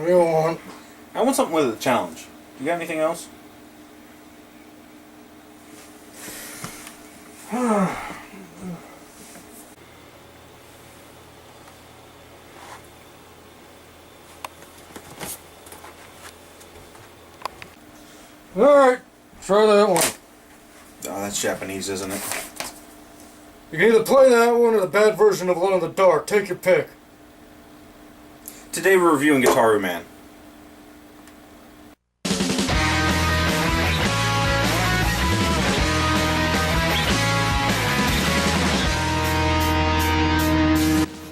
What do you want? I want something with a challenge. You got anything else? Alright, try that one. Oh, that's Japanese, isn't it? You can either play that one or the bad version of Alone in the Dark. Take your pick. Today we're reviewing Gitaroo Man.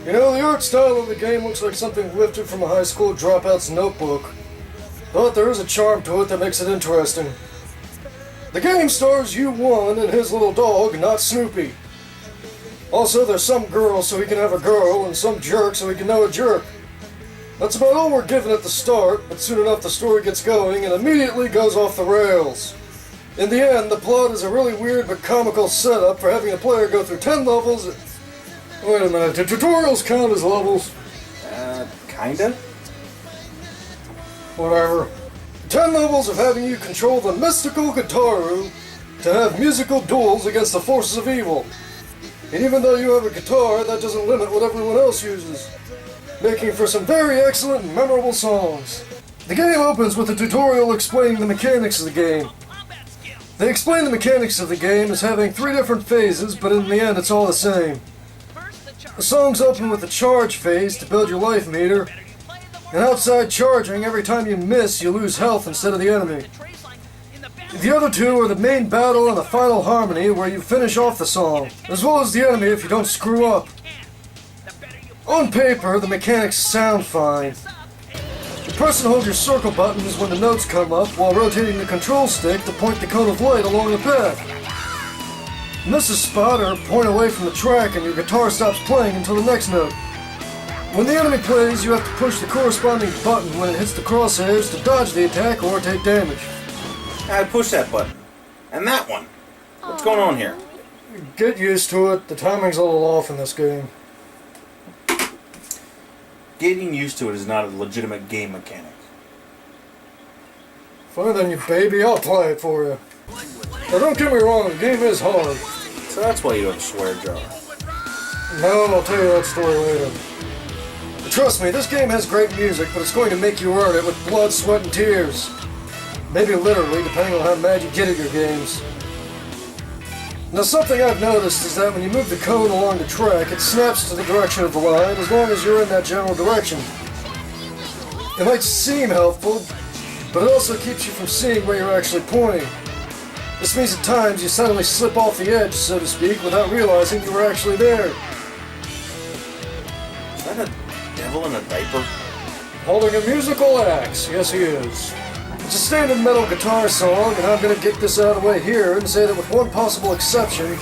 You know, the art style of the game looks like something lifted from a high school dropout's notebook. But there is a charm to it that makes it interesting. The game stars U1 and his little dog, not Snoopy. Also, there's some girl so he can have a girl, and some jerk so he can know a jerk. That's about all we're given at the start, but soon enough the story gets going and immediately goes off the rails. In the end, the plot is a really weird but comical setup for having a player go through 10 levels. Wait a minute, do tutorials count as levels? Kinda? Whatever. 10 levels of having you control the mystical Gitaroo to have musical duels against the forces of evil. And even though you have a guitar, that doesn't limit what everyone else uses, making for some very excellent and memorable songs. The game opens with a tutorial explaining the mechanics of the game. They explain the mechanics of the game as having 3 different phases, but in the end it's all the same. The songs open with the charge phase to build your life meter, and outside charging, every time you miss, you lose health instead of the enemy. The other 2 are the main battle and the final harmony, where you finish off the song, as well as the enemy if you don't screw up. On paper, the mechanics sound fine. You press and hold your circle buttons when the notes come up, while rotating the control stick to point the cone of light along the path. Miss a spot or point away from the track and your guitar stops playing until the next note. When the enemy plays, you have to push the corresponding button when it hits the crosshairs to dodge the attack or take damage. I push that button. And that one. What's going on here? Get used to it. The timing's a little off in this game. Getting used to it is not a legitimate game mechanic. Fine then, you baby. I'll play it for you. Now don't get me wrong, the game is hard. So that's why you have a swear jar. No, I'll tell you that story later. But trust me, this game has great music, but it's going to make you earn it with blood, sweat, and tears. Maybe literally, depending on how mad you get at your games. Now something I've noticed is that when you move the cone along the track, it snaps to the direction of the line as long as you're in that general direction. It might seem helpful, but it also keeps you from seeing where you're actually pointing. This means at times you suddenly slip off the edge, so to speak, without realizing you were actually there. Is that a devil in a diaper? Holding a musical axe, yes he is. It's a standard metal guitar song, and I'm going to get this out of the way here and say that with one possible exception,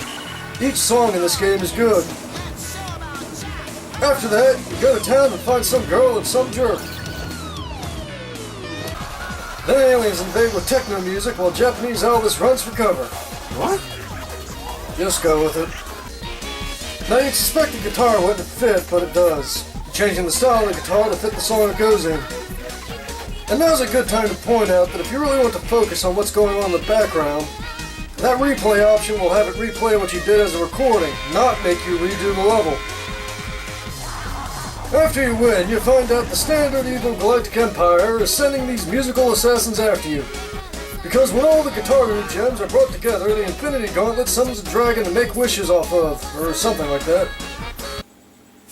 each song in this game is good. After that, you go to town and find some girl and some jerk. Then aliens invade with techno music while Japanese Elvis runs for cover. What? Just go with it. Now you'd suspect the guitar wouldn't fit, but it does. Changing the style of the guitar to fit the song it goes in. And now's a good time to point out that if you really want to focus on what's going on in the background, that replay option will have it replay what you did as a recording, not make you redo the level. After you win, you find out the standard evil Galactic Empire is sending these musical assassins after you. Because when all the Gitaroo gems are brought together, the Infinity Gauntlet summons a dragon to make wishes off of, or something like that.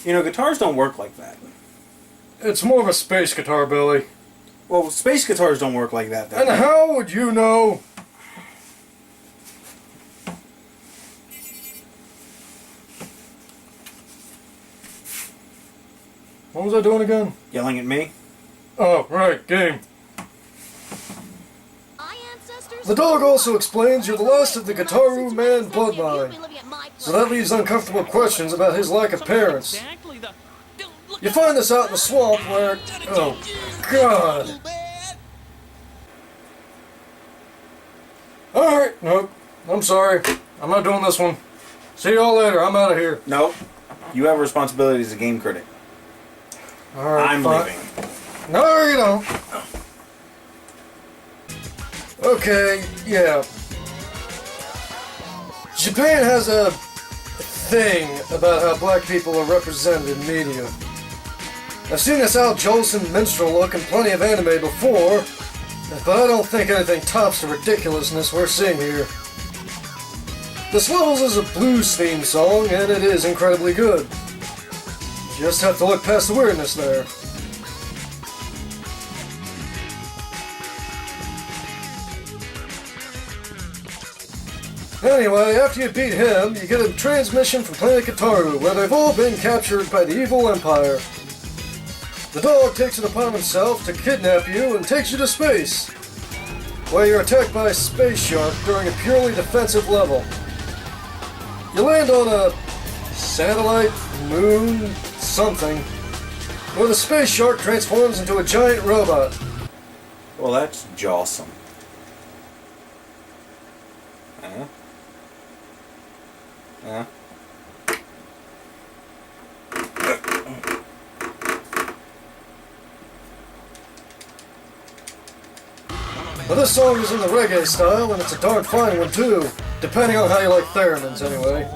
You know, guitars don't work like that. It's more of a space guitar, Billy. Well, space guitars don't work like that, though. And how would you know? What was I doing again? Yelling at me? Oh, right, game. The dog also explains you're the last of the Gitaroo Man bloodline, so that leaves uncomfortable questions about his lack of parents. You find this out in the swamp where... Oh, God. Alright, nope. I'm sorry. I'm not doing this one. See y'all later. I'm out of here. Nope. You have a responsibility as a game critic. Alright, I'm fine. leaving. No, you don't. Okay, yeah. Japan has a thing about how black people are represented in media. I've seen this Al Jolson minstrel look in plenty of anime before, but I don't think anything tops the ridiculousness we're seeing here. This Levels is a blues theme song, and it is incredibly good. You just have to look past the weirdness there. Anyway, after you beat him, you get a transmission from Planet Gitaroo, where they've all been captured by the evil Empire. The dog takes it upon himself to kidnap you and takes you to space, where you're attacked by a space shark during a purely defensive level. You land on a satellite, moon, something, where the space shark transforms into a giant robot. Well, that's jawsome. Yeah. But this song is in the reggae style, and it's a darn fine one too, depending on how you like theremins anyway.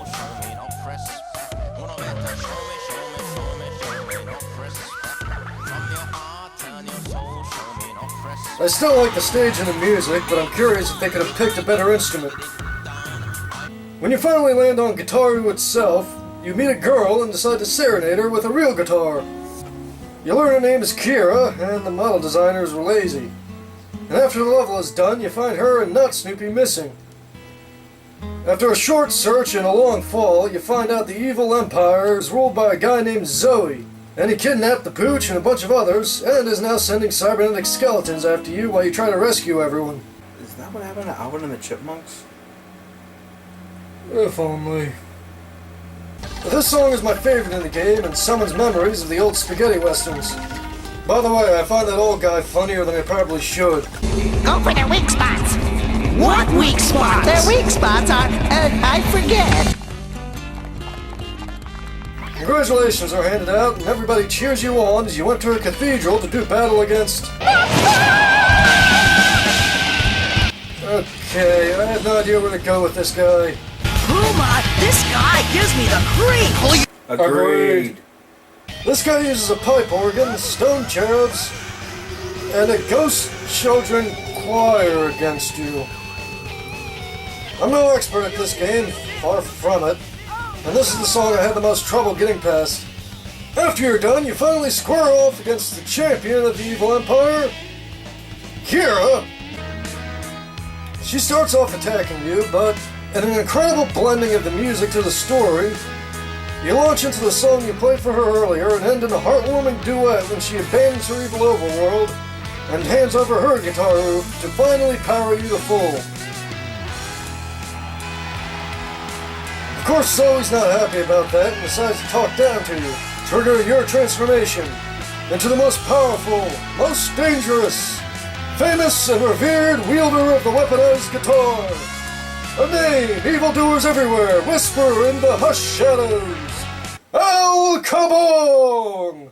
I still like the stage and the music, but I'm curious if they could have picked a better instrument. When you finally land on Gitaroo itself, you meet a girl and decide to serenade her with a real guitar. You learn her name is Kira, and the model designers were lazy. And after the level is done, you find her and Nut Snoopy missing. After a short search and a long fall, you find out the evil empire is ruled by a guy named Zoe, and he kidnapped the Pooch and a bunch of others, and is now sending cybernetic skeletons after you while you try to rescue everyone. Is that what happened to Alvin and the Chipmunks? If only. But this song is my favorite in the game and summons memories of the old spaghetti westerns. By the way, I find that old guy funnier than I probably should. Go for their weak spots. What weak spots? Their weak spots are, I forget. Congratulations are handed out and everybody cheers you on as you enter a cathedral to do battle against... Okay, I have no idea where to go with this guy. Puma, this guy gives me the creeps. Agreed. This guy uses a pipe organ, stone cherubs, and a ghost children choir against you. I'm no expert at this game, far from it, and this is the song I had the most trouble getting past. After you're done, you finally square off against the champion of the evil empire, Kira. She starts off attacking you, but in an incredible blending of the music to the story, you launch into the song you played for her earlier and end in a heartwarming duet when she abandons her evil overworld and hands over her Gitaroo to finally power you to full. Of course, Zoe's not happy about that and decides to talk down to you, triggering your transformation into the most powerful, most dangerous, famous and revered wielder of the weaponized guitar. A name evildoers everywhere whisper in the hushed shadows. Al Kabong!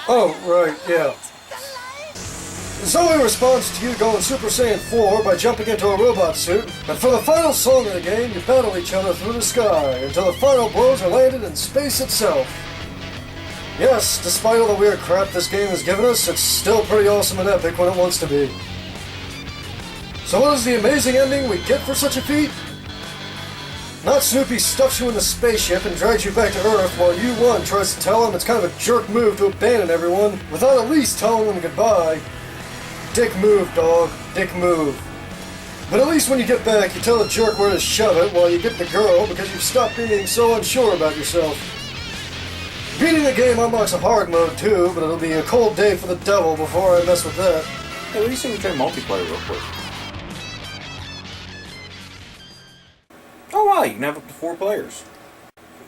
Oh, right, yeah. Zoe responds to you going Super Saiyan 4 by jumping into a robot suit, and for the final song of the game, you battle each other through the sky until the final blows are landed in space itself. Yes, despite all the weird crap this game has given us, it's still pretty awesome and epic when it wants to be. So what is the amazing ending we get for such a feat? Not Snoopy stuffs you in the spaceship and drags you back to Earth while U1 tries to tell him it's kind of a jerk move to abandon everyone without at least telling them goodbye. Dick move, dog. Dick move. But at least when you get back, you tell the jerk where to shove it while you get the girl because you've stopped being so unsure about yourself. Beating the game unlocks a hard mode too, but it'll be a cold day for the devil before I mess with that. Hey, what do you think we try multiplayer real quick? Oh wow, you can have up to 4 players.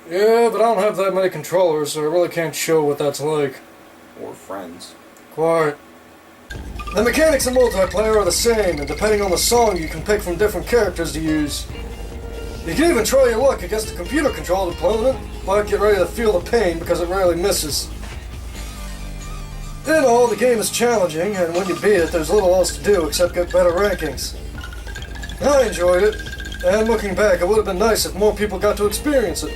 Yeah, but I don't have that many controllers, so I really can't show what that's like. Or friends. Quiet. The mechanics in multiplayer are the same, and depending on the song you can pick from different characters to use. You can even try your luck against a computer-controlled opponent, but get ready to feel the pain because it rarely misses. In all, the game is challenging, and when you beat it, there's little else to do except get better rankings. I enjoyed it, and looking back, it would have been nice if more people got to experience it.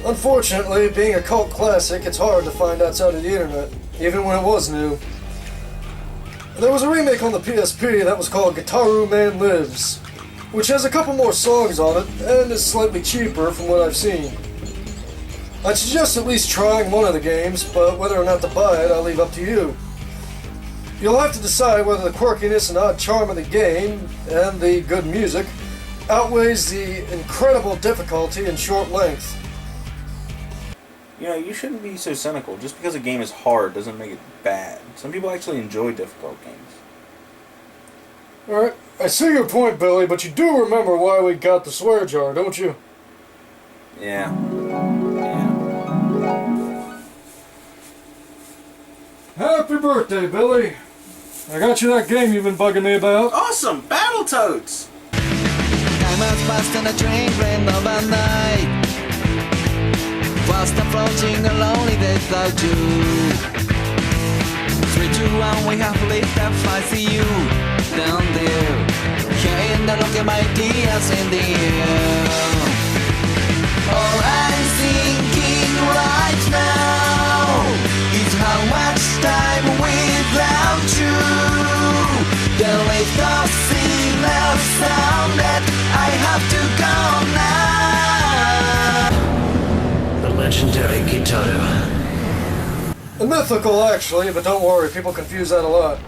Unfortunately, being a cult classic, it's hard to find outside of the internet, even when it was new. There was a remake on the PSP that was called Gitaroo Man Lives, which has a couple more songs on it, and is slightly cheaper from what I've seen. I'd suggest at least trying one of the games, but whether or not to buy it, I'll leave up to you. You'll have to decide whether the quirkiness and odd charm of the game, and the good music, outweighs the incredible difficulty and short length. You know, you shouldn't be so cynical. Just because a game is hard doesn't make it bad. Some people actually enjoy difficult games. Alright, I see your point, Billy, but you do remember why we got the swear jar, don't you? Yeah. Happy birthday, Billy! I got you that game you've been bugging me about. Awesome! Battletoads! Time has passed and a train ran overnight. Fast approaching a lonely day without you. 3, 2, 1, we have lit up. I see you down there. Carrying the look at my ideas in the air. All I'm thinking right now is how much time without you. The little single sound that I have to go now. The legendary Gitaroo. The mythical, actually, but don't worry, people confuse that a lot.